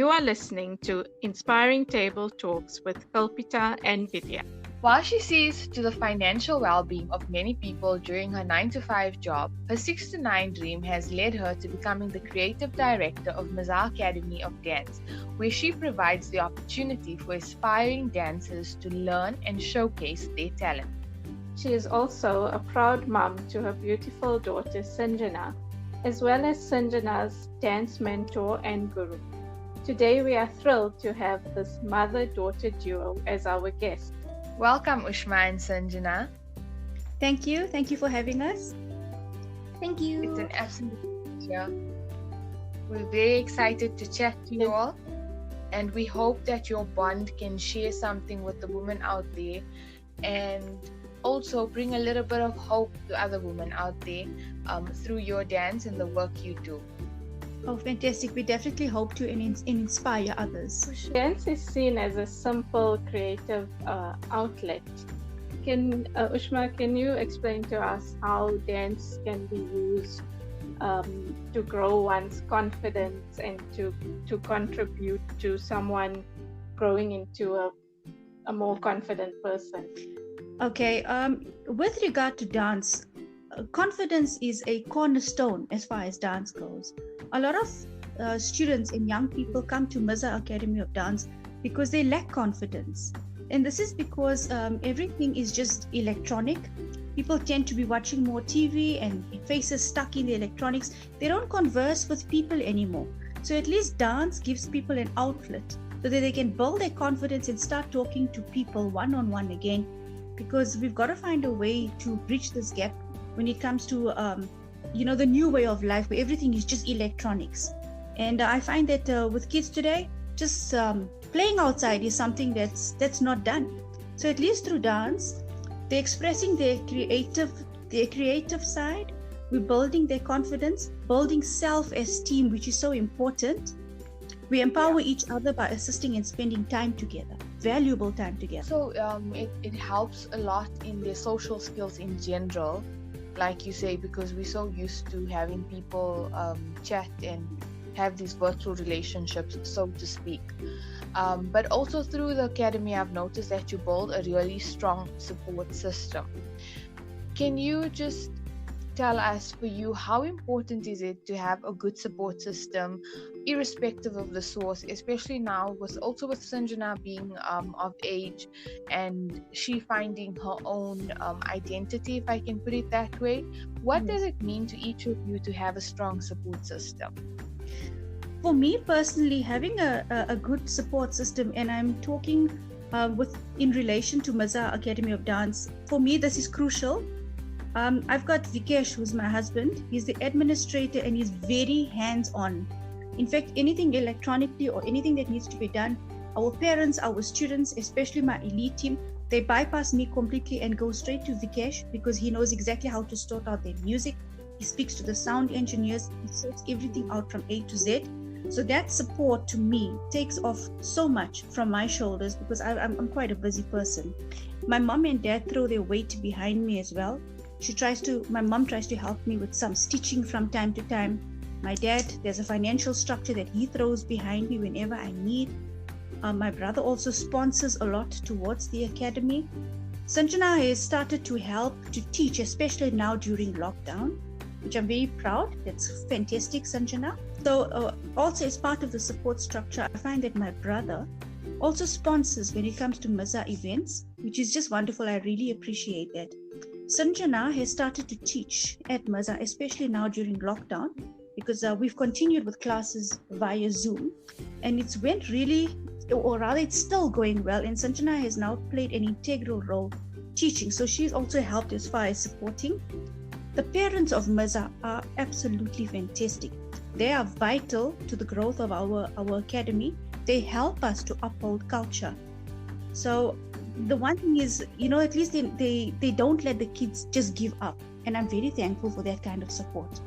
You are listening to Inspiring Table Talks with Kalpita and Vidya. While she sees to the financial well-being of many people during her 9-to-5 job, her 6-to-9 dream has led her to becoming the creative director of Maza Academy of Dance, where she provides the opportunity for aspiring dancers to learn and showcase their talent. She is also a proud mom to her beautiful daughter Sanjana, as well as Sanjana's dance mentor and guru. Today we are thrilled to have this mother-daughter duo as our guest. Welcome, Ushma and Sanjana. Thank you. Thank you for having us. Thank you. It's an absolute pleasure. We're very excited to chat to you all, and we hope that your bond can share something with the women out there and also bring a little bit of hope to other women out there through your dance and the work you do. Oh, fantastic. We definitely hope to inspire others. Dance is seen as a simple creative outlet. Ushma, can you explain to us how dance can be used to grow one's confidence and to contribute to someone growing into a more confident person? Okay. With regard to dance, confidence is a cornerstone as far as dance goes. A lot of students and young people come to Maza Academy of Dance because they lack confidence. And this is because everything is just electronic. People tend to be watching more TV and faces stuck in the electronics. They don't converse with people anymore. So at least dance gives people an outlet so that they can build their confidence and start talking to people one-on-one again. Because we've got to find a way to bridge this gap when it comes to the new way of life where everything is just electronics. And I find that with kids today, just playing outside is something that's not done. So at least through dance, they're expressing their creative side. We're building their confidence, building self-esteem, which is so important. We empower each other by assisting and spending time together, valuable time together. So it helps a lot in their social skills in general, like you say, because we're so used to having people chat and have these virtual relationships, so to speak. But also through the academy, I've noticed that you build a really strong support system. Can you just tell us, for you, how important is it to have a good support system, irrespective of the source, especially now with Sanjana being of age and she finding her own identity, if I can put it that way? What does it mean to each of you to have a strong support system? For me personally, having a good support system, and I'm talking in relation to Maza Academy of Dance, for me this is crucial. I've got Vikesh, who's my husband. He's the administrator and he's very hands-on. In fact, anything electronically or anything that needs to be done, our parents, our students, especially my elite team, they bypass me completely and go straight to Vikesh because he knows exactly how to sort out their music. He speaks to the sound engineers. He sorts everything out from A to Z. So that support to me takes off so much from my shoulders because I'm quite a busy person. My mom and dad throw their weight behind me as well. My mom tries to help me with some stitching from time to time. My dad, there's a financial structure that he throws behind me whenever I need. My brother also sponsors a lot towards the academy. Sanjana has started to help to teach, especially now during lockdown, which I'm very proud. That's fantastic, Sanjana. So also as part of the support structure, I find that my brother also sponsors when it comes to Maza events, which is just wonderful. I really appreciate that. Sanjana has started to teach at Maza, especially now during lockdown, because we've continued with classes via Zoom, and it's still going well. And Sanjana has now played an integral role teaching, so she's also helped as far as supporting. The parents of Maza are absolutely fantastic. They are vital to the growth of our academy. They help us to uphold culture. So the one thing is, at least they don't let the kids just give up. And I'm very thankful for that kind of support.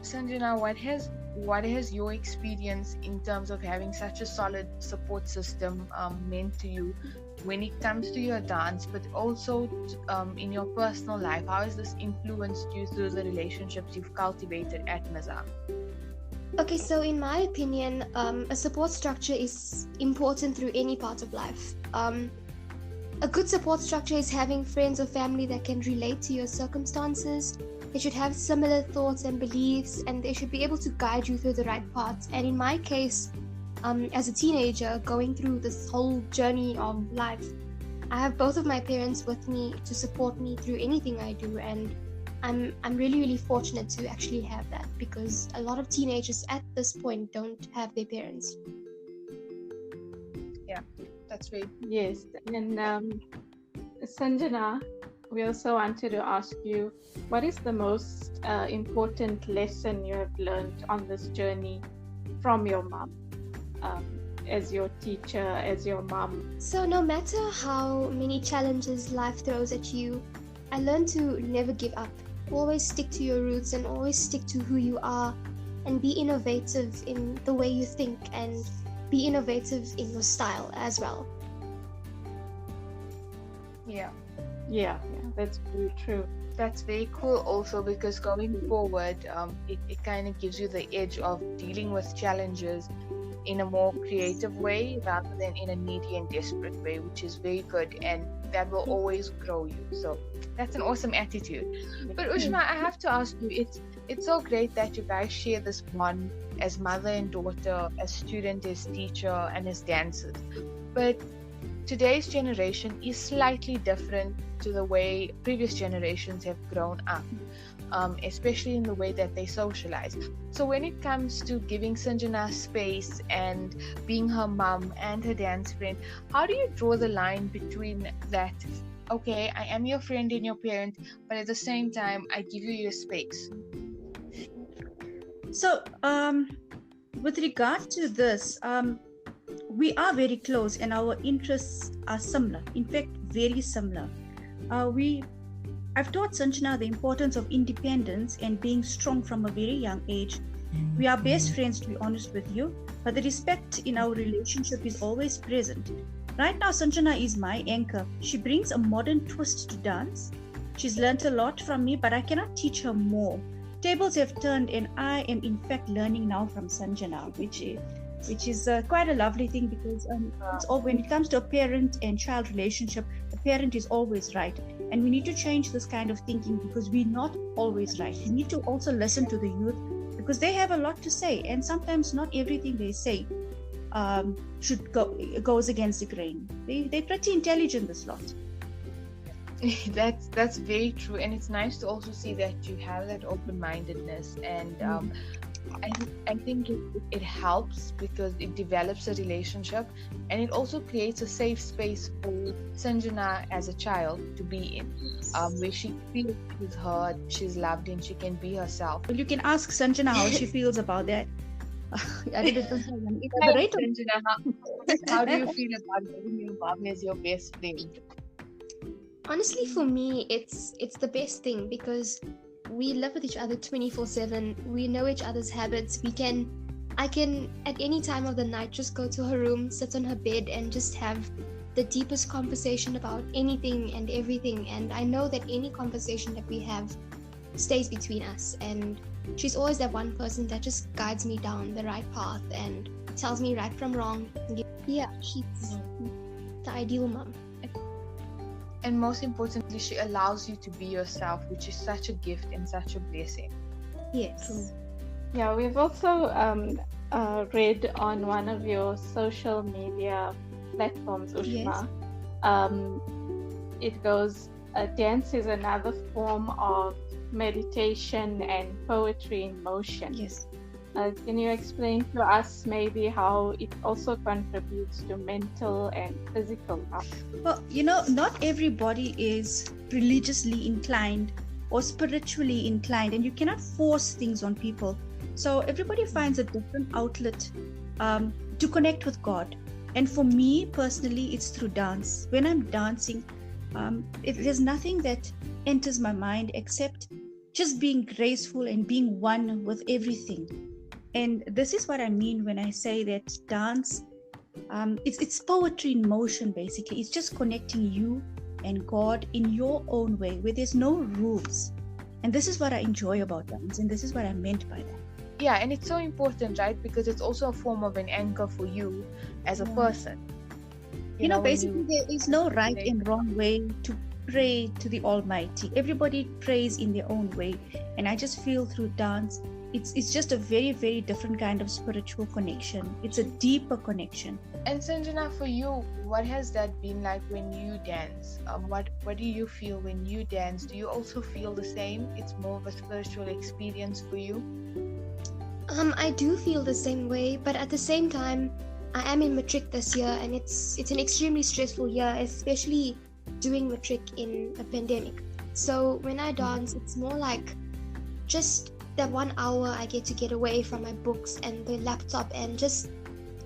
Sanjana, what has your experience in terms of having such a solid support system meant to you when it comes to your dance, but also in your personal life? How has this influenced you through the relationships you've cultivated at Maza? Okay, so in my opinion, a support structure is important through any part of life. A good support structure is having friends or family that can relate to your circumstances. They should have similar thoughts and beliefs, and they should be able to guide you through the right paths. And in my case, as a teenager going through this whole journey of life, I have both of my parents with me to support me through anything I do, and I'm really, really fortunate to actually have that, because a lot of teenagers at this point don't have their parents. Yeah, that's right. Yes, and Sanjana, we also wanted to ask you, what is the most important lesson you have learned on this journey from your mom, as your teacher, as your mom? So no matter how many challenges life throws at you, I learned to never give up. Always stick to your roots and always stick to who you are, and be innovative in the way you think, and be innovative in your style as well. Yeah, That's very true. that's very cool also, because going forward, it kind of gives you the edge of dealing with challenges in a more creative way rather than in a needy and desperate way, which is very good, and that will always grow you. So that's an awesome attitude. But Ushma, I have to ask you, it's so great that you guys share this bond as mother and daughter, as student, as teacher, and as dancers. But today's generation is slightly different to the way previous generations have grown up, especially in the way that they socialize. So when it comes to giving Sanjana space and being her mom and her dance friend, how do you draw the line between that? Okay, I am your friend and your parent, but at the same time, I give you your space. So, with regard to this, we are very close and our interests are similar. In fact, very similar. I've taught Sanjana the importance of independence and being strong from a very young age. We are best friends, to be honest with you, but the respect in our relationship is always present. Right now, Sanjana is my anchor. She brings a modern twist to dance. She's learnt a lot from me, but I cannot teach her more. Tables have turned, and I am in fact learning now from Sanjana, which is quite a lovely thing, because it's all, when it comes to a parent and child relationship, the parent is always right, and we need to change this kind of thinking, because we're not always right. We need to also listen to the youth, because they have a lot to say, and sometimes not everything they say goes against the grain. They're pretty intelligent, this lot. That's very true, and it's nice to also see that you have that open-mindedness, and I think it helps because it develops a relationship, and it also creates a safe space for Sanjana as a child to be in, where she feels she's heard, she's loved, and she can be herself. Well, you can ask Sanjana how she feels about that. I didn't elaborate on Sanjana, how do you feel about having your mom as your best friend? Honestly, for me, it's the best thing, because we live with each other 24/7. We know each other's habits. I can at any time of the night just go to her room, sit on her bed, and just have the deepest conversation about anything and everything. And I know that any conversation that we have stays between us. And she's always that one person that just guides me down the right path and tells me right from wrong. Yeah, she's the ideal mom. And most importantly, she allows you to be yourself, which is such a gift and such a blessing. Yes. Yeah, we've also read on one of your social media platforms, Ushma. It goes, dance is another form of meditation and poetry in motion. Yes. Can you explain to us maybe how it also contributes to mental and physical health? Well, not everybody is religiously inclined or spiritually inclined, and you cannot force things on people. So everybody finds a different outlet to connect with God. And for me personally, it's through dance. When I'm dancing, there's nothing that enters my mind except just being graceful and being one with everything. And this is what I mean when I say that dance, it's poetry in motion, basically. It's just connecting you and God in your own way, where there's no rules. And this is what I enjoy about dance, and this is what I meant by that. yeah, and it's so important, right? Because it's also a form of an anchor for you as a person. You know, When basically, there is no right and wrong way to pray to the Almighty. Everybody prays in their own way. And I just feel through dance, it's just a very, very different kind of spiritual connection. It's a deeper connection. And Sanjana, for you, what has that been like when you dance? What do you feel when you dance? Do you also feel the same? It's more of a spiritual experience for you? I do feel the same way, but at the same time, I am in matric this year, and it's an extremely stressful year, especially doing matric in a pandemic. So when I dance, it's more like just that 1 hour I get away from my books and the laptop and just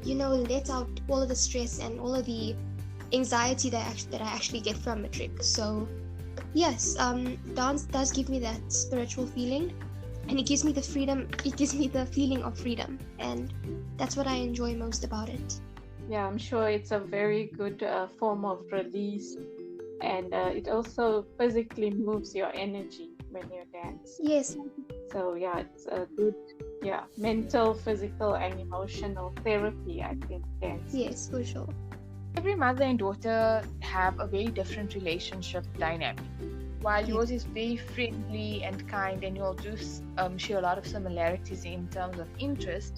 let out all of the stress and all of the anxiety that I actually get from matric. So yes, dance does give me that spiritual feeling, and it gives me the freedom. It gives me the feeling of freedom, and that's what I enjoy most about it. Yeah, I'm sure it's a very good form of release, and it also physically moves your energy when you dance. Yes. So yeah, it's a good mental, physical, and emotional therapy, I think, dance. Yes, for sure. Every mother and daughter have a very different relationship dynamic. While yours is very friendly and kind, and you all do share a lot of similarities in terms of interest,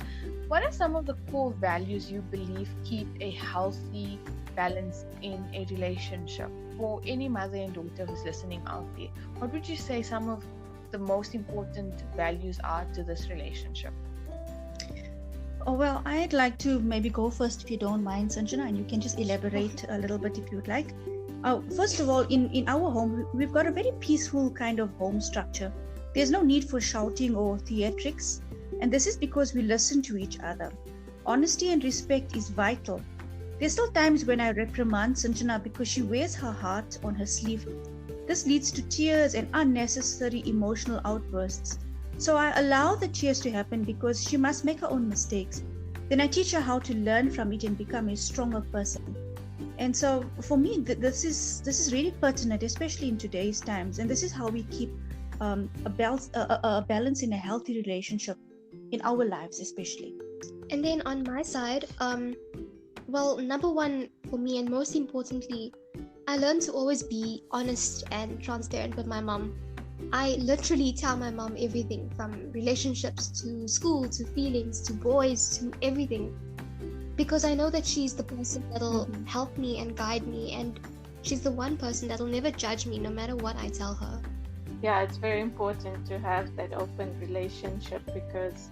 what are some of the core values you believe keep a healthy balance in a relationship? For any mother and daughter who's listening out there, what would you say some of the most important values are to this relationship? Oh, well, I'd like to maybe go first if you don't mind, Sanjana, and you can just elaborate a little bit if you'd like. First of all, in our home, we've got a very peaceful kind of home structure. There's no need for shouting or theatrics, and this is because we listen to each other. Honesty and respect is vital. There's still times when I reprimand Sanjana because she wears her heart on her sleeve. This leads to tears and unnecessary emotional outbursts. So I allow the tears to happen because she must make her own mistakes. Then I teach her how to learn from it and become a stronger person. And so for me, this is really pertinent, especially in today's times. And this is how we keep a balance in a healthy relationship in our lives, especially. And then on my side, well, number one for me, and most importantly, I learned to always be honest and transparent with my mom. I literally tell my mom everything, from relationships to school to feelings to boys to everything, because I know that she's the person that'll help me and guide me, and she's the one person that'll never judge me no matter what I tell her. Yeah, it's very important to have that open relationship, because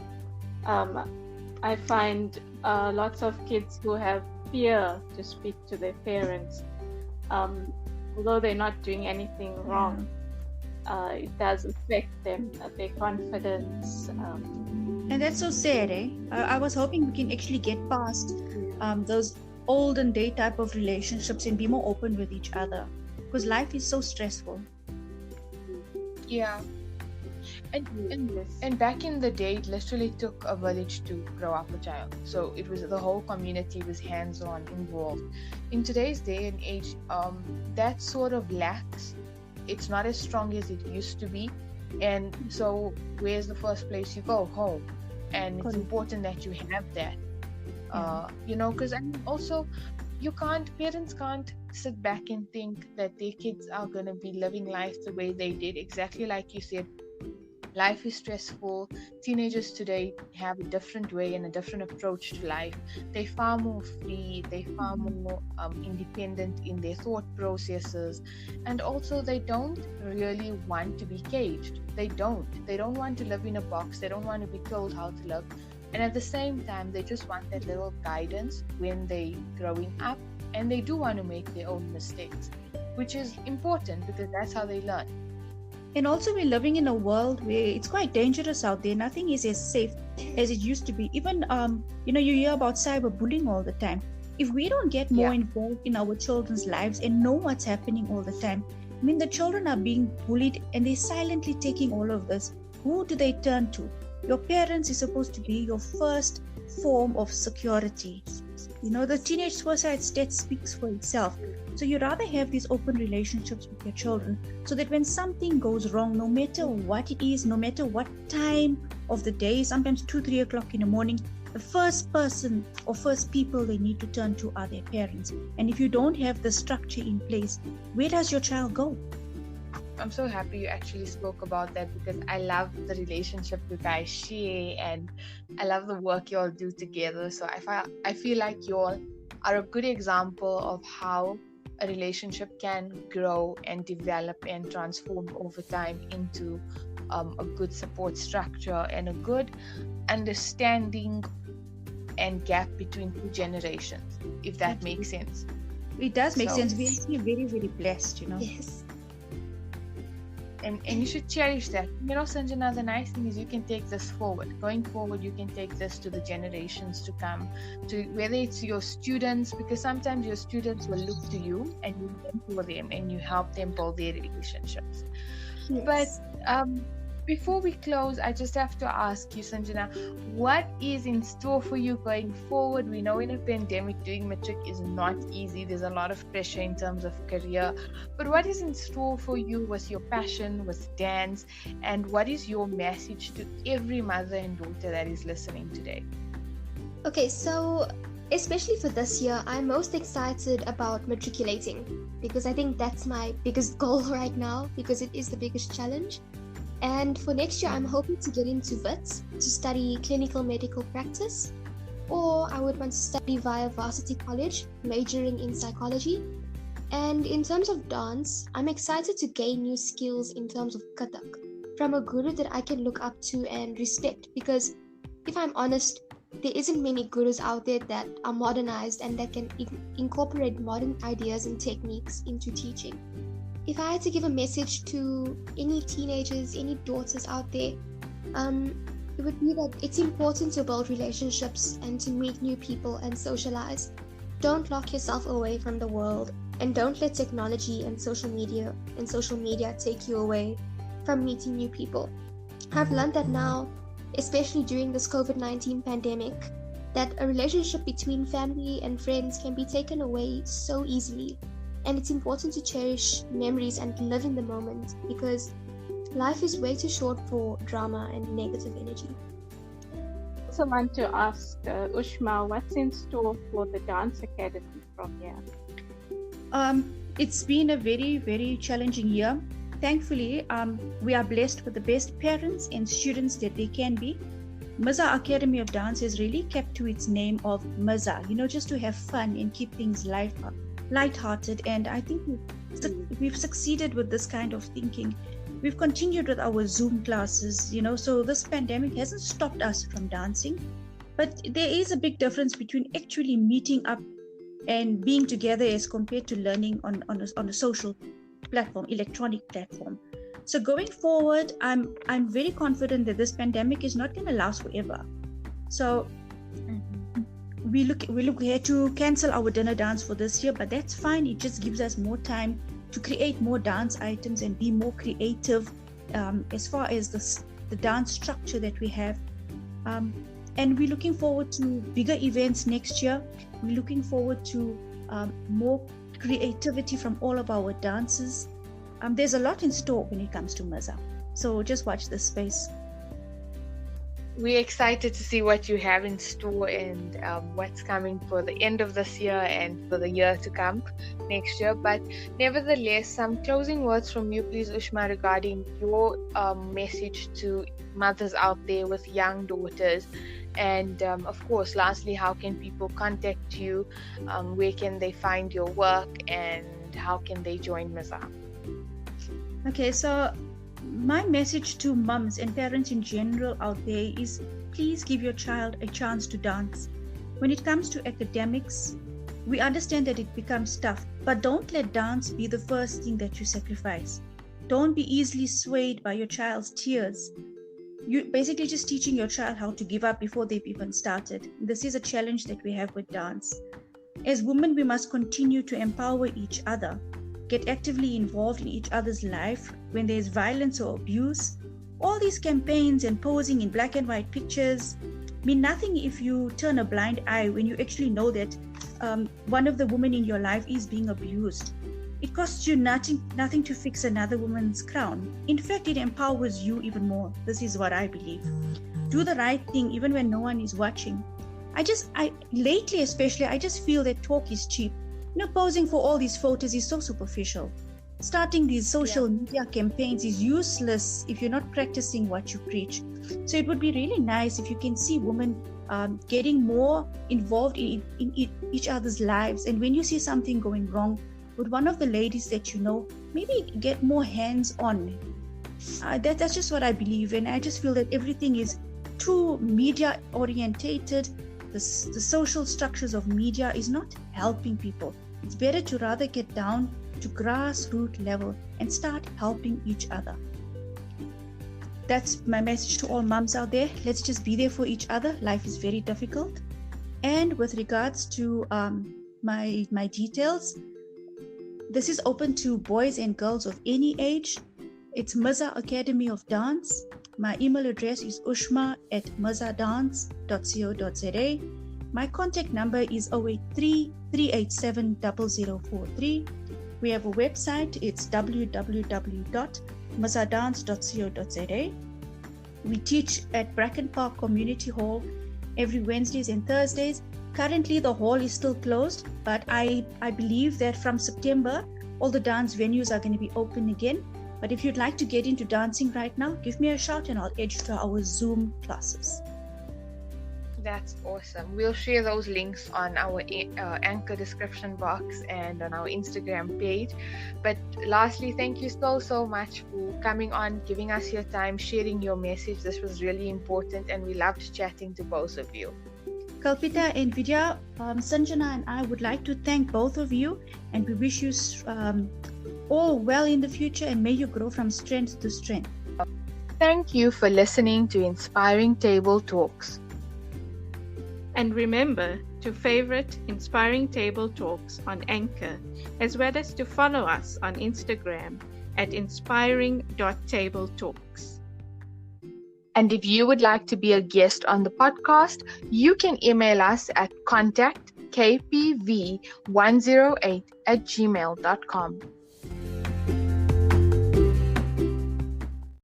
I find lots of kids who have fear to speak to their parents, although they're not doing anything wrong. It does affect them, their confidence. And that's so sad, eh? I was hoping we can actually get past those olden day type of relationships and be more open with each other, because life is so stressful. Yeah. And back in the day, it literally took a village to grow up a child. So it was the whole community was hands-on involved. In today's day and age, that sort of lacks. It's not as strong as it used to be. And so where's the first place you go? Home. And it's important that you have that. Because also parents can't sit back and think that their kids are going to be living life the way they did. Exactly like you said, life is stressful. Teenagers today have a different way and a different approach to life. They're far more free, they're far more independent in their thought processes, and also they don't really want to be caged. They don't want to live in a box. They don't want to be told how to live. And at the same time, they just want that little guidance when they're growing up, and they do want to make their own mistakes, which is important because that's how they learn. And also, we're living in a world where it's quite dangerous out there. Nothing is as safe as it used to be. Even, you hear about cyberbullying all the time. If we don't get more involved in our children's lives and know what's happening all the time, the children are being bullied and they're silently taking all of this. Who do they turn to? Your parents is supposed to be your first form of security. The teenage suicide stat speaks for itself. So you rather have these open relationships with your children so that when something goes wrong, no matter what it is, no matter what time of the day, sometimes 2-3 o'clock in the morning, the first person or first people they need to turn to are their parents. And if you don't have the structure in place, where does your child go? I'm so happy you actually spoke about that, because I love the relationship you guys share and I love the work you all do together. So I feel like you all are a good example of how a relationship can grow and develop and transform over time into a good support structure and a good understanding and gap between two generations, if that makes sense. It does make sense. We're actually very, very blessed, Yes. And you should cherish that. Sanjana, the nice thing is you can take this forward. Going forward, you can take this to the generations to come, to whether it's your students, because sometimes your students will look to you and you mentor them and you help them build their relationships. Yes. But before we close, I just have to ask you, Sanjana, what is in store for you going forward? We know in a pandemic, doing matric is not easy. There's a lot of pressure in terms of career. But what is in store for you with your passion, with dance? And what is your message to every mother and daughter that is listening today? Okay, so especially for this year, I'm most excited about matriculating because I think that's my biggest goal right now, because it is the biggest challenge. And for next year, I'm hoping to get into WITS to study clinical medical practice, or I would want to study via varsity college, majoring in psychology. And in terms of dance, I'm excited to gain new skills in terms of Kathak from a guru that I can look up to and respect, because if I'm honest, there isn't many gurus out there that are modernized and that can incorporate modern ideas and techniques into teaching. If I had to give a message to any teenagers, any daughters out there, it would be that it's important to build relationships and to meet new people and socialize. Don't lock yourself away from the world, and don't let technology and social media take you away from meeting new people. I've learned that now, especially during this COVID-19 pandemic, that a relationship between family and friends can be taken away so easily. And it's important to cherish memories and live in the moment, because life is way too short for drama and negative energy. I also want to ask Ushma, what's in store for the Dance Academy from here? It's been a very, very challenging year. Thankfully, we are blessed with the best parents and students that they can be. Maza Academy of Dance has really kept to its name of Maza, just to have fun and keep things light-hearted. And I think we've succeeded with this kind of thinking. We've continued with our Zoom classes, so this pandemic hasn't stopped us from dancing. But there is a big difference between actually meeting up and being together as compared to learning on a social platform, electronic platform. So going forward, I'm very confident that this pandemic is not going to last forever. So we look here to cancel our dinner dance for this year, but that's fine. It just gives us more time to create more dance items and be more creative as far as the dance structure that we have. And we're looking forward to bigger events next year. We're looking forward to more creativity from all of our dancers. There's a lot in store when it comes to Maza. So just watch this space. We're excited to see what you have in store and what's coming for the end of this year and for the year to come next year. But nevertheless, some closing words from you, please, Ushma, regarding your message to mothers out there with young daughters. And of course, lastly, how can people contact you? Where can they find your work? And how can they join Maza? Okay, so my message to mums and parents in general out there is, please give your child a chance to dance. When it comes to academics, we understand that it becomes tough, but don't let dance be the first thing that you sacrifice. Don't be easily swayed by your child's tears. You're basically just teaching your child how to give up before they've even started. This is a challenge that we have with dance. As women, we must continue to empower each other. Get actively involved in each other's life when there's violence or abuse. All these campaigns and posing in black and white pictures, mean nothing if you turn a blind eye when you actually know that one of the women in your life is being abused. It costs you nothing to fix another woman's crown. In fact, it empowers you even more. This is what I believe. Do the right thing even when no one is watching. Lately especially, I just feel that talk is cheap. Posing for all these photos is so superficial. Starting these social media campaigns is useless if you're not practicing what you preach. So it would be really nice if you can see women getting more involved in each other's lives. And when you see something going wrong with one of the ladies that you know, maybe get more hands-on. That's just what I believe. And I just feel that everything is too media orientated. The social structures of media is not helping people. It's better to rather get down to grassroots level and start helping each other. That's my message to all moms out there. Let's just be there for each other. Life is very difficult. And with regards to my details, this is open to boys and girls of any age. It's Maza Academy of Dance. My email address is ushma@mazadance.co.za. My contact number is 083-387-0043. We have a website. It's www.mazadance.co.za. We teach at Bracken Park Community Hall every Wednesdays and Thursdays. Currently, the hall is still closed, but I believe that from September, all the dance venues are going to be open again. But if you'd like to get into dancing right now, give me a shout and I'll add you to our Zoom classes. That's awesome. We'll share those links on our Anchor description box and on our Instagram page. But lastly, thank you so much for coming on, giving us your time, sharing your message. This was really important and we loved chatting to both of you. Kalpita and Vidya, Sanjana and I would like to thank both of you, and we wish you all well in the future, and may you grow from strength to strength. Thank you for listening to Inspiring Table Talks. And remember to favorite Inspiring Table Talks on Anchor, as well as to follow us on Instagram at inspiring.tabletalks. And if you would like to be a guest on the podcast, you can email us at contactkpv108@gmail.com.